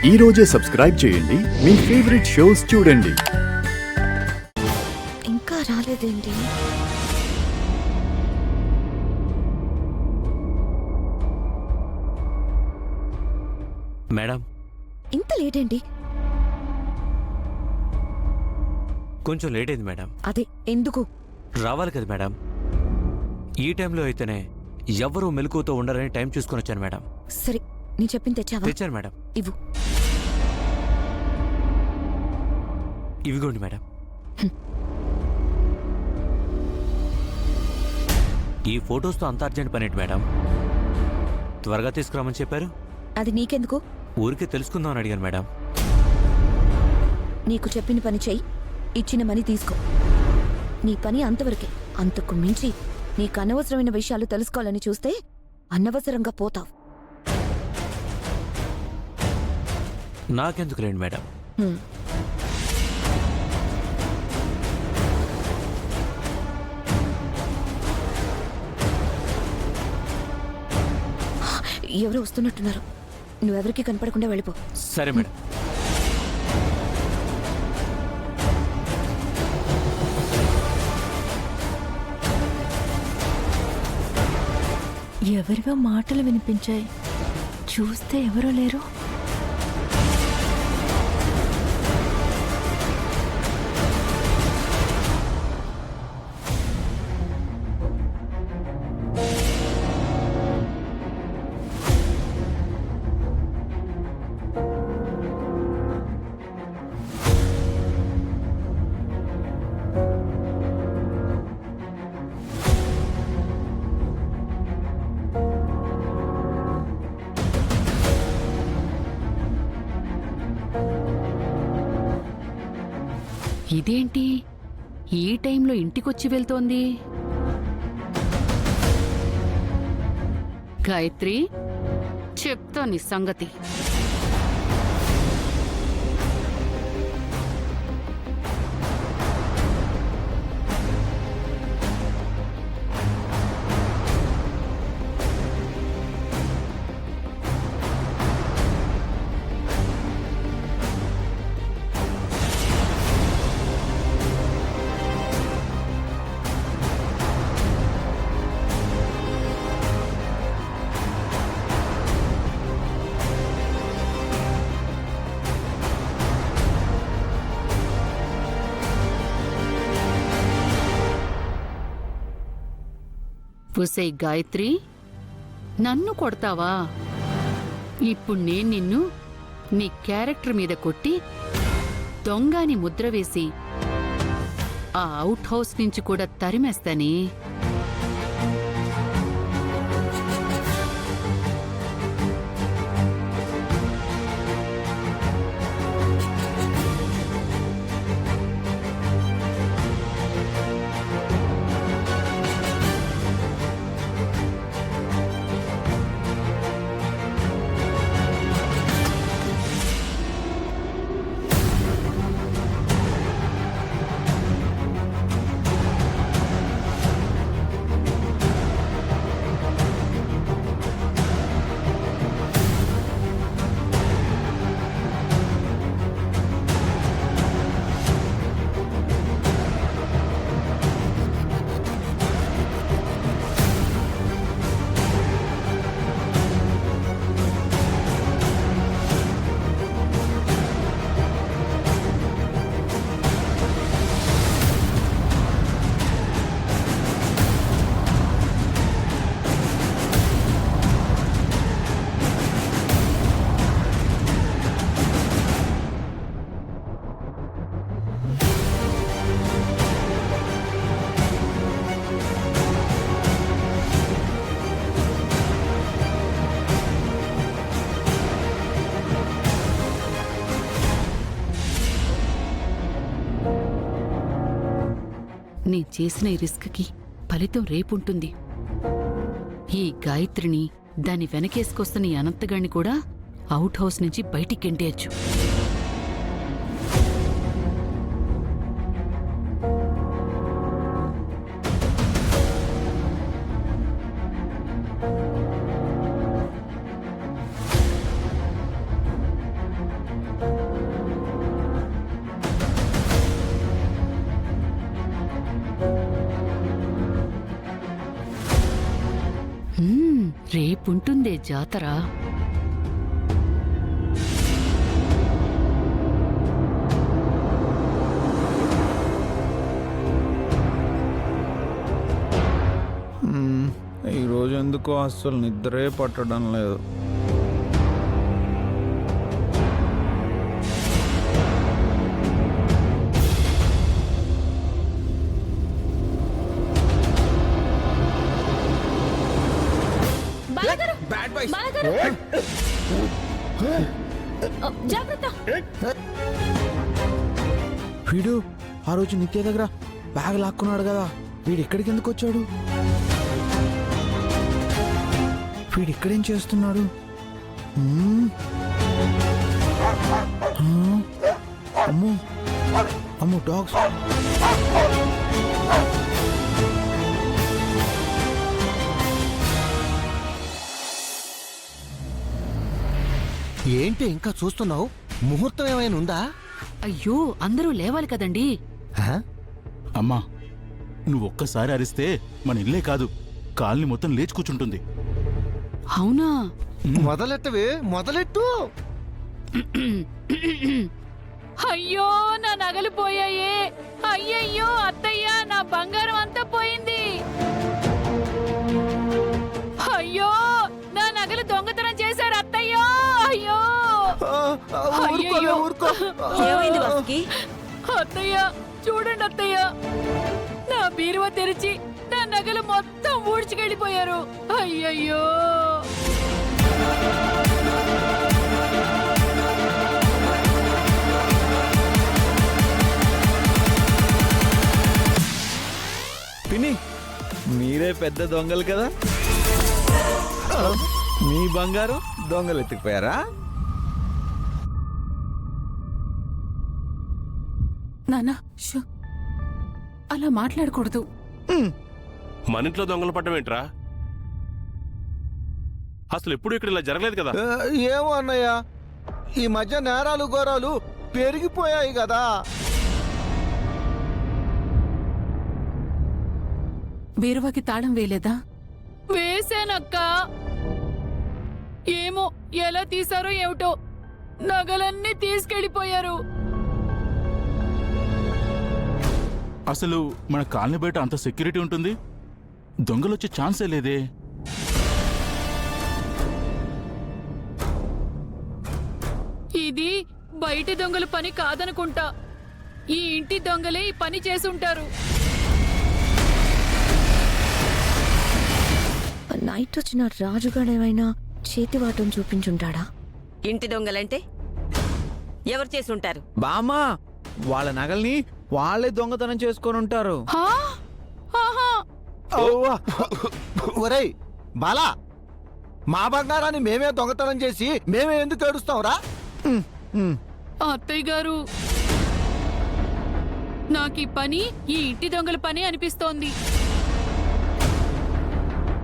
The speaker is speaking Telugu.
ఈ రోజే సబ్స్క్రైబ్ చేయండి, మీ ఫేవరెట్ షోస్ చూడండి. ఇంకా రాలేదేంటి? మేడం, ఇంత లేట్ ఏంటి? కొంచెం లేట్ అయింది మేడం. అదే ఎందుకు? రావాలి కదా మేడం. ఈ టైంలో అయితేనే ఎవ్వరూ మెలకువతో ఉండరని టైం చూసుకొని వచ్చాను మేడం. సరే, నీ చెప్పింది తెచ్చావా? తెచ్చాను మేడం. ఇవ్వు. ఇవిగోండి మేడం. ఈ ఫొటోస్తో అంత అర్జెంట్ పనేంటి మేడం? త్వరగా తీసుకురామని చెప్పారు. అది నీకెందుకు? ఊరికే తెలుసుకుందామని అడిగాను మేడం. నీకు చెప్పిన పని చెయ్యి, ఇచ్చిన మనీ తీసుకో. నీ పని అంతవరకే. అంతకు మించి నీకు అనవసరమైన విషయాలు తెలుసుకోవాలని చూస్తే అనవసరంగా పోతావు. నాకెందుకు లేండి మేడం. ఎవరు వస్తున్నట్టున్నారు. నువ్వెవరికి కనపడకుండా వెళ్ళిపో. సరే మేడం. ఎవరివో మాటలు వినిపించాయి. చూస్తే ఎవరో లేరు. ఇదేంటి ఈ టైంలో ఇంటికొచ్చి వెళ్తోంది? గాయత్రి, చెప్తా నీ సంగతి. ఒసై గాయత్రి, నన్ను కొడతావా? ఇప్పుడు నేను నిన్ను నీ క్యారెక్టర్ మీద కొట్టి దొంగని ముద్ర వేసి ఆ అవుట్ హౌస్ నుంచి కూడా తరిమేస్తానే. నీ చేసిన ఈ రిస్క్కి ఫలితం రేపుంటుంది. ఈ గాయత్రిని, దాని వెనకేసుకొస్తున్న ఈ అనంతగాణ్ణి కూడా అవుట్ హౌస్ నుంచి బయటికి గెంటేయచ్చు. రేపుంటుందే జాతర. ఈరోజు ఎందుకో అస్సలు నిద్రే పట్టడం లేదు. జాగ్రత్త. వీడు ఆ రోజు నిత్య దగ్గర బ్యాగ్ లాక్కున్నాడు కదా, వీడు ఇక్కడికి ఎందుకు వచ్చాడు? వీడు ఇక్కడేం చేస్తున్నాడు? అమ్మో అమ్మో డాగ్స్. ఏంటి ఇంకా చూస్తున్నావు? ముహూర్తం ఏమైనా ఉందా? అయ్యో, అందరూ లేవాలి కదండి. అమ్మా, నువ్వొక్కసారి అరిస్తే మన ఇల్లే కాదు, కాలనీ మొత్తం లేచి కూర్చుంటుంది. అవునా? మొదలెట్టవే, మొదలెట్టు. అయ్యో, నా నగలు పోయాయే. అయ్యయ్యో అత్తయ్య, నా బంగారం అంతా పోయింది. అయ్యో, నా నగలు దొంగతనం చేశారు అత్తయ్యో. అయ్యో అయ్యయ్యో. ఏమైంది వాసుకి? అత్తయ్య చూడండి అత్తయ్య, నా బీరువా తెరిచి నా నగలు మొత్తం ఊడ్చుకెళ్ళిపోయారు. అయ్యయ్యో. పిన్ని, మీరే పెద్ద దొంగలు కదా? మీ బంగారం దొంగలు ఎత్తుకుపోయారా? నానా, అలా మాట్లాడకూడదు. మన ఇంట్లో దొంగలు పడ్డం ఏంట్రా? అసలు ఎప్పుడు ఇక్కడ ఇలా జరగలేదు కదా. ఏమో అన్నయ్య, ఈ మధ్య నేరాలు ఘోరాలు పెరిగిపోయాయి కదా. బీరువాకి తాళం వేయలేదా? వేసానక్క. ఏమో ఎలా తీసారో ఏమిటో, నగలన్నీ తీసుకెళ్లిపోయారు. అసలు మన కాలనీ బయట అంత సెక్యూరిటీ ఉంటుంది, దొంగలొచ్చే ఛాన్సే లేదే. ఇది బయటి దొంగల పని కాదనుకుంటా. ఈ ఇంటి దొంగలే ఈ పని చేసుంటారు. నైట్ వచ్చిన రాజుగాడేమైనా చేతివాటం చూపించుంటాడా? ఇంటి దొంగలంటే ఎవరు చేసుంటారు? బామ్మా, వాళ్ళ నగల్ని వాళ్ళే దొంగతనం చేసుకొని ఉంటారు. ఒరేయ్ బాలా, మా బంగారాన్ని మేమే దొంగతనం చేసి మేమే ఎందుకు ఏడుస్తాంరా? అత్తయ్య గారు, నాకు ఈ పని ఈ ఇంటి దొంగల పని అనిపిస్తోంది.